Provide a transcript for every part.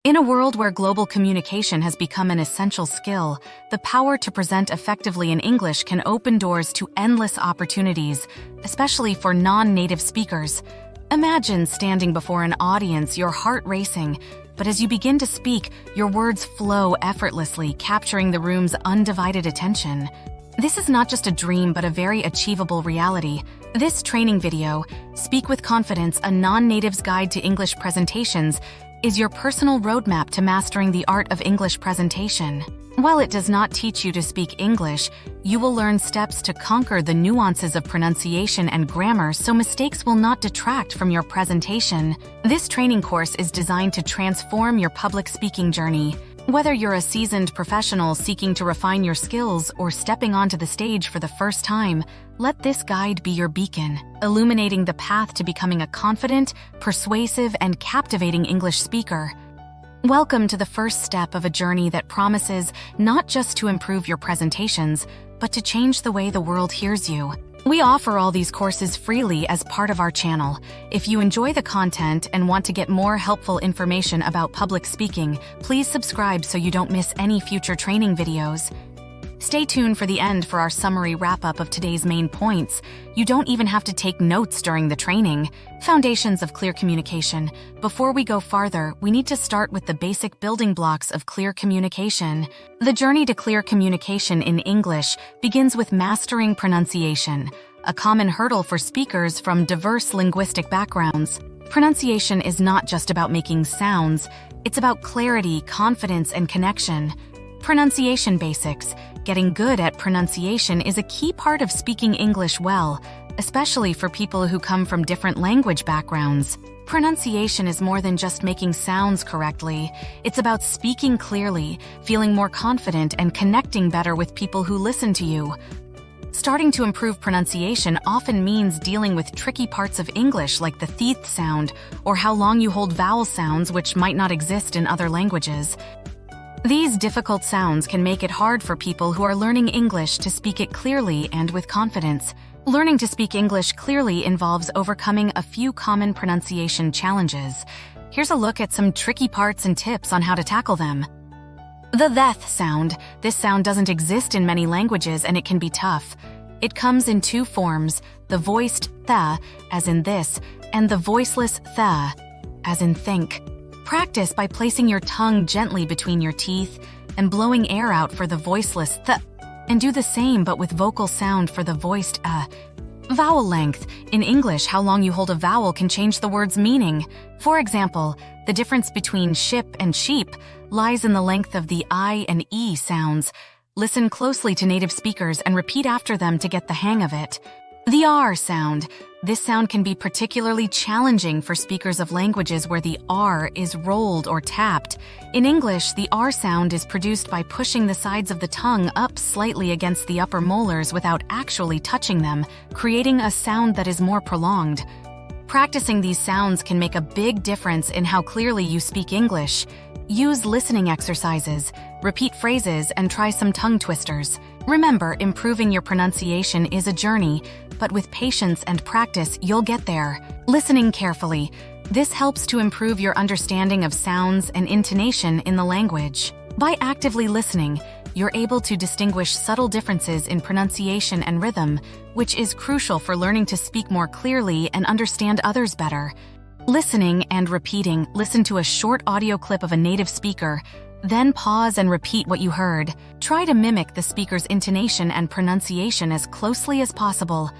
In a world where global communication has become an essential skill, the power to present effectively in English can open doors to endless opportunities, especially for non-native speakers. Imagine standing before an audience, your heart racing, but as you begin to speak, your words flow effortlessly, capturing the room's undivided attention. This is not just a dream, but a very achievable reality. This training video, Speak with Confidence, a non-native's guide to English presentations, is your personal roadmap to mastering the art of English presentation. While it does not teach you to speak English, you will learn steps to conquer the nuances of pronunciation and grammar so mistakes will not detract from your presentation. This training course is designed to transform your public speaking journey. Whether you're a seasoned professional seeking to refine your skills or stepping onto the stage for the first time, let this guide be your beacon, illuminating the path to becoming a confident, persuasive, and captivating English speaker. Welcome to the first step of a journey that promises not just to improve your presentations, but to change the way the world hears you. We offer all these courses freely as part of our channel. If you enjoy the content and want to get more helpful information about public speaking, please subscribe so you don't miss any future training videos. Stay tuned for the end for our summary wrap-up of today's main points. You don't even have to take notes during the training. Foundations of clear communication. Before we go farther, we need to start with the basic building blocks of clear communication. The journey to clear communication in English begins with mastering pronunciation, a common hurdle for speakers from diverse linguistic backgrounds. Pronunciation is not just about making sounds, it's about clarity, confidence, and connection. Pronunciation basics. Getting good at pronunciation is a key part of speaking English well, especially for people who come from different language backgrounds. Pronunciation is more than just making sounds correctly. It's about speaking clearly, feeling more confident, and connecting better with people who listen to you. Starting to improve pronunciation often means dealing with tricky parts of English like the th sound or how long you hold vowel sounds, which might not exist in other languages. These difficult sounds can make it hard for people who are learning English to speak it clearly and with confidence. Learning to speak English clearly involves overcoming a few common pronunciation challenges. Here's a look at some tricky parts and tips on how to tackle them. The th sound. This sound doesn't exist in many languages and it can be tough. It comes in two forms, the voiced th, as in this, and the voiceless th, as in think. Practice by placing your tongue gently between your teeth and blowing air out for the voiceless th, and do the same but with vocal sound for the voiced Vowel length. In English, how long you hold a vowel can change the word's meaning. For example, the difference between ship and sheep lies in the length of the I and E sounds. Listen closely to native speakers and repeat after them to get the hang of it. The R sound. This sound can be particularly challenging for speakers of languages where the R is rolled or tapped. In English, the R sound is produced by pushing the sides of the tongue up slightly against the upper molars without actually touching them, creating a sound that is more prolonged. Practicing these sounds can make a big difference in how clearly you speak English. Use listening exercises, repeat phrases, and try some tongue twisters. Remember, improving your pronunciation is a journey, but with patience and practice, you'll get there. Listening carefully. This helps to improve your understanding of sounds and intonation in the language. By actively listening, you're able to distinguish subtle differences in pronunciation and rhythm, which is crucial for learning to speak more clearly and understand others better. Listening and repeating. Listen to a short audio clip of a native speaker, then pause and repeat what you heard. Try to mimic the speaker's intonation and pronunciation as closely as possible.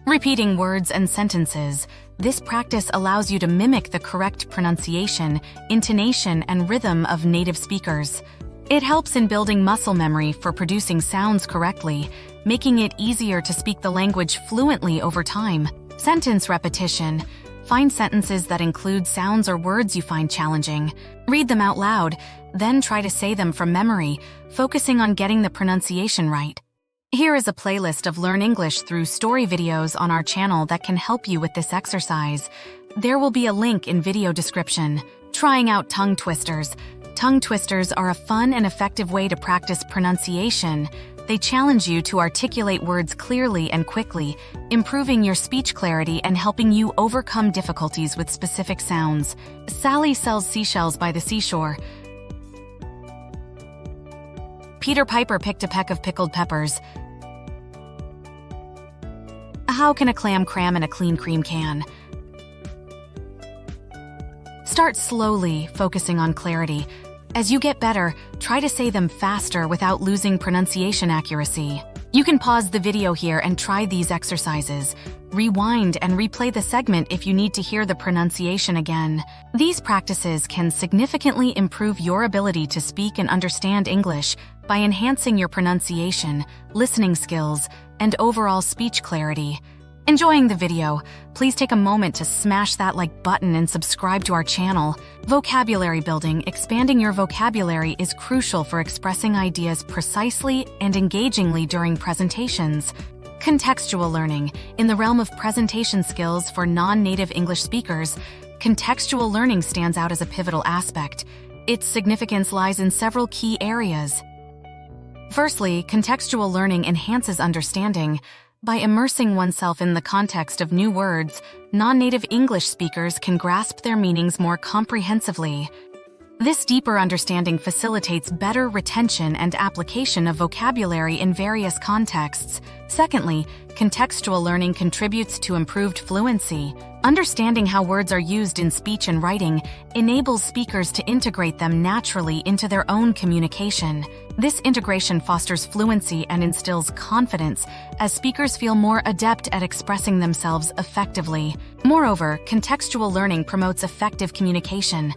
Repeating words and sentences. This practice allows you to mimic the correct pronunciation, intonation, and rhythm of native speakers. It helps in building muscle memory for producing sounds correctly, making it easier to speak the language fluently over time. Sentence repetition. Find sentences that include sounds or words you find challenging. Read them out loud, then try to say them from memory, focusing on getting the pronunciation right. Here is a playlist of Learn English through story videos on our channel that can help you with this exercise. There will be a link in video description. Trying out tongue twisters. Tongue twisters are a fun and effective way to practice pronunciation. They challenge you to articulate words clearly and quickly, improving your speech clarity and helping you overcome difficulties with specific sounds. Sally sells seashells by the seashore. Peter Piper picked a peck of pickled peppers. How can a clam cram in a clean cream can? Start slowly, focusing on clarity. As you get better, try to say them faster without losing pronunciation accuracy. You can pause the video here and try these exercises. Rewind and replay the segment if you need to hear the pronunciation again. These practices can significantly improve your ability to speak and understand English by enhancing your pronunciation, listening skills, and overall speech clarity. Enjoying the video? Please take a moment to smash that like button and subscribe to our channel. Vocabulary building. Expanding your vocabulary is crucial for expressing ideas precisely and engagingly during presentations. Contextual learning. In the realm of presentation skills for non-native English speakers, contextual learning stands out as a pivotal aspect. Its significance lies in several key areas. Firstly, contextual learning enhances understanding. By immersing oneself in the context of new words, non-native English speakers can grasp their meanings more comprehensively. This deeper understanding facilitates better retention and application of vocabulary in various contexts. Secondly, contextual learning contributes to improved fluency. Understanding how words are used in speech and writing enables speakers to integrate them naturally into their own communication. This integration fosters fluency and instills confidence as speakers feel more adept at expressing themselves effectively. Moreover, contextual learning promotes effective communication.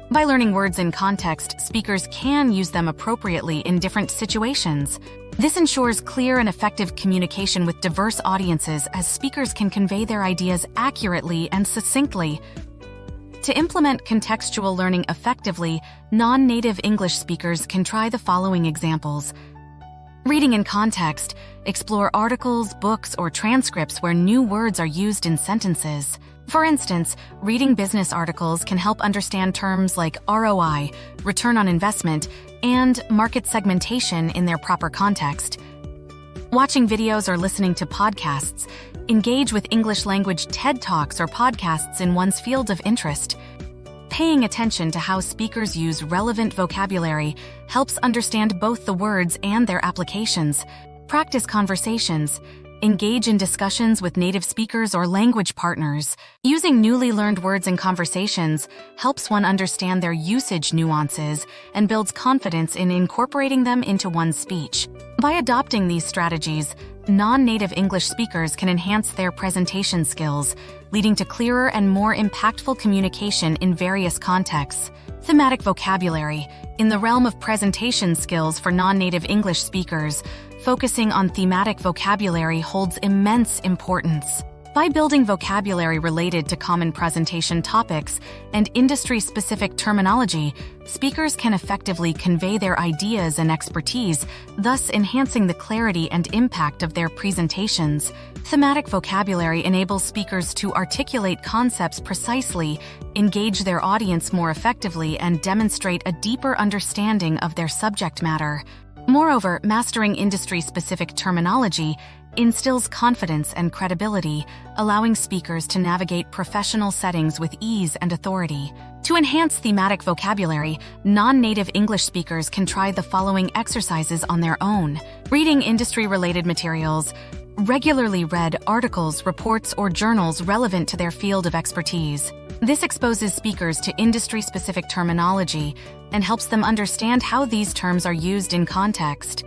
By learning words in context, speakers can use them appropriately in different situations. This ensures clear and effective communication with diverse audiences as speakers can convey their ideas accurately and succinctly. To implement contextual learning effectively, non-native English speakers can try the following examples. Reading in context. Explore articles, books, or transcripts where new words are used in sentences. For instance, reading business articles can help understand terms like ROI, return on investment, and market segmentation in their proper context. Watching videos or listening to podcasts. Engage with English language TED Talks or podcasts in one's field of interest. Paying attention to how speakers use relevant vocabulary helps understand both the words and their applications. Practice conversations. Engage in discussions with native speakers or language partners. Using newly learned words in conversations helps one understand their usage nuances and builds confidence in incorporating them into one's speech. By adopting these strategies, non-native English speakers can enhance their presentation skills, leading to clearer and more impactful communication in various contexts. Thematic vocabulary. In the realm of presentation skills for non-native English speakers, focusing on thematic vocabulary holds immense importance. By building vocabulary related to common presentation topics and industry-specific terminology, speakers can effectively convey their ideas and expertise, thus enhancing the clarity and impact of their presentations. Thematic vocabulary enables speakers to articulate concepts precisely, engage their audience more effectively, and demonstrate a deeper understanding of their subject matter. Moreover, mastering industry-specific terminology instills confidence and credibility, allowing speakers to navigate professional settings with ease and authority. To enhance thematic vocabulary, non-native English speakers can try the following exercises on their own. Reading industry-related materials. Regularly read articles, reports, or journals relevant to their field of expertise. This exposes speakers to industry-specific terminology and helps them understand how these terms are used in context.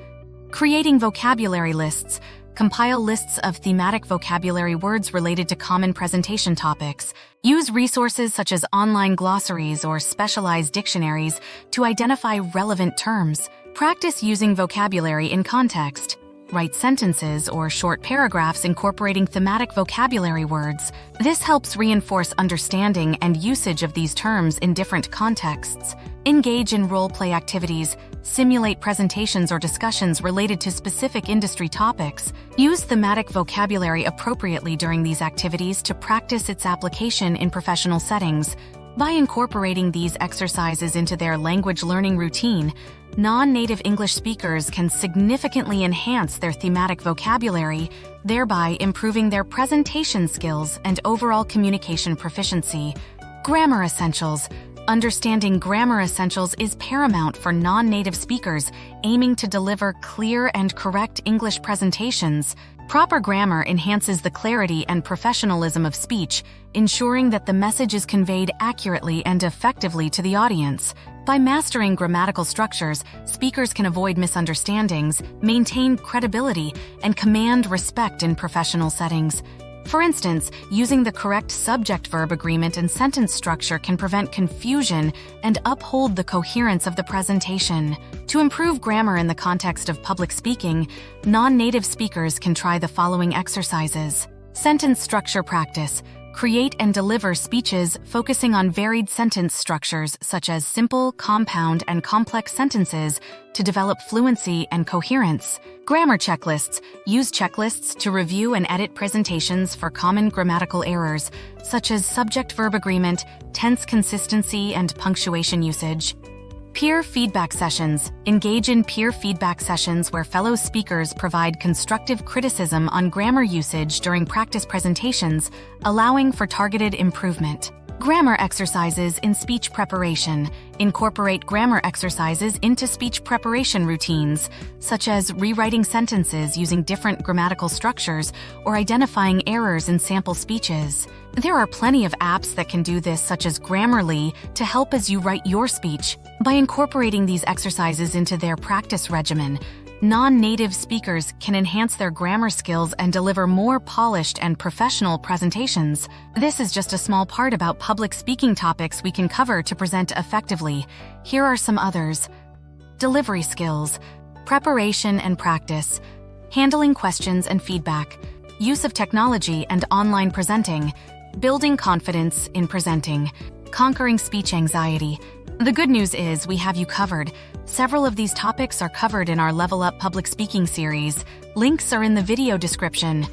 Creating vocabulary lists. Compile lists of thematic vocabulary words related to common presentation topics. Use resources such as online glossaries or specialized dictionaries to identify relevant terms. Practice using vocabulary in context. Write sentences or short paragraphs incorporating thematic vocabulary words. This helps reinforce understanding and usage of these terms in different contexts. Engage in role-play activities. Simulate presentations or discussions related to specific industry topics. Use thematic vocabulary appropriately during these activities to practice its application in professional settings. By incorporating these exercises into their language learning routine, non-native English speakers can significantly enhance their thematic vocabulary, thereby improving their presentation skills and overall communication proficiency. Grammar essentials. Understanding grammar essentials is paramount for non-native speakers aiming to deliver clear and correct English presentations. Proper grammar enhances the clarity and professionalism of speech, ensuring that the message is conveyed accurately and effectively to the audience. By mastering grammatical structures, speakers can avoid misunderstandings, maintain credibility, and command respect in professional settings. For instance, using the correct subject-verb agreement and sentence structure can prevent confusion and uphold the coherence of the presentation. To improve grammar in the context of public speaking, non-native speakers can try the following exercises. Sentence structure practice. Create and deliver speeches focusing on varied sentence structures such as simple, compound, and complex sentences to develop fluency and coherence. Grammar checklists. Use checklists to review and edit presentations for common grammatical errors, such as subject-verb agreement, tense consistency, and punctuation usage. Peer feedback sessions. Engage in peer feedback sessions where fellow speakers provide constructive criticism on grammar usage during practice presentations, allowing for targeted improvement. Grammar exercises in speech preparation. Incorporate grammar exercises into speech preparation routines, such as rewriting sentences using different grammatical structures or identifying errors in sample speeches. There are plenty of apps that can do this, such as Grammarly, to help as you write your speech. By incorporating these exercises into their practice regimen, non-native speakers can enhance their grammar skills and deliver more polished and professional presentations. This is just a small part about public speaking topics we can cover to present effectively. Here are some others. Delivery skills, preparation and practice, handling questions and feedback, use of technology and online presenting, building confidence in presenting, conquering speech anxiety. The good news is we have you covered. Several of these topics are covered in our Level Up Public Speaking series. Links are in the video description.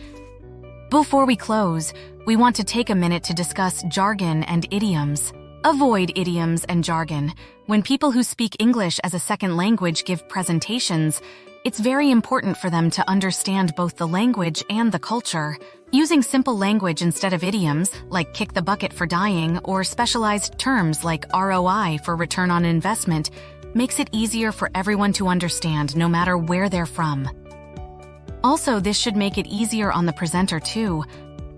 Before we close, we want to take a minute to discuss jargon and idioms. Avoid idioms and jargon. When people who speak English as a second language give presentations, it's very important for them to understand both the language and the culture. Using simple language instead of idioms, like kick the bucket for dying, or specialized terms like ROI for return on investment, makes it easier for everyone to understand no matter where they're from. Also, this should make it easier on the presenter too.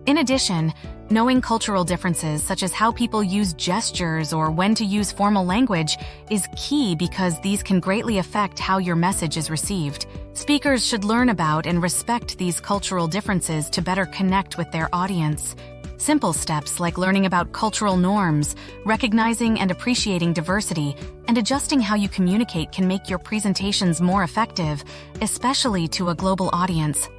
In addition, knowing cultural differences such as how people use gestures or when to use formal language is key because these can greatly affect how your message is received. Speakers should learn about and respect these cultural differences to better connect with their audience. Simple steps like learning about cultural norms, recognizing and appreciating diversity, and adjusting how you communicate can make your presentations more effective, especially to a global audience.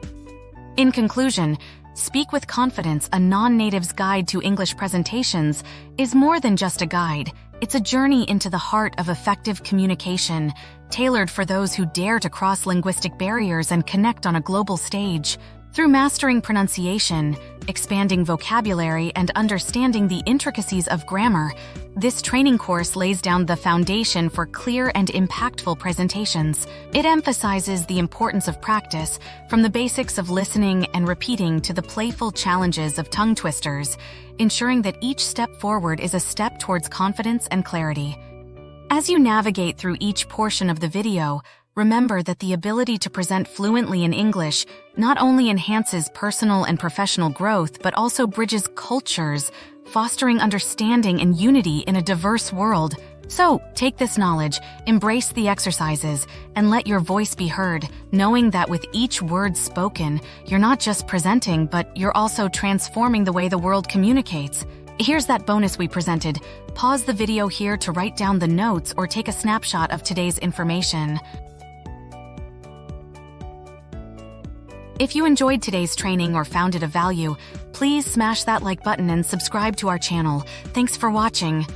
In conclusion, Speak with Confidence, a non-native's guide to English presentations, is more than just a guide. It's a journey into the heart of effective communication, tailored for those who dare to cross linguistic barriers and connect on a global stage. Through mastering pronunciation, expanding vocabulary, and understanding the intricacies of grammar, this training course lays down the foundation for clear and impactful presentations. It emphasizes the importance of practice, from the basics of listening and repeating to the playful challenges of tongue twisters, ensuring that each step forward is a step towards confidence and clarity. As you navigate through each portion of the video, remember that the ability to present fluently in English not only enhances personal and professional growth but also bridges cultures, fostering understanding and unity in a diverse world. So, take this knowledge, embrace the exercises, and let your voice be heard, knowing that with each word spoken, you're not just presenting, but you're also transforming the way the world communicates. Here's that bonus we presented. Pause the video here to write down the notes or take a snapshot of today's information. If you enjoyed today's training or found it of value, please smash that like button and subscribe to our channel. Thanks for watching.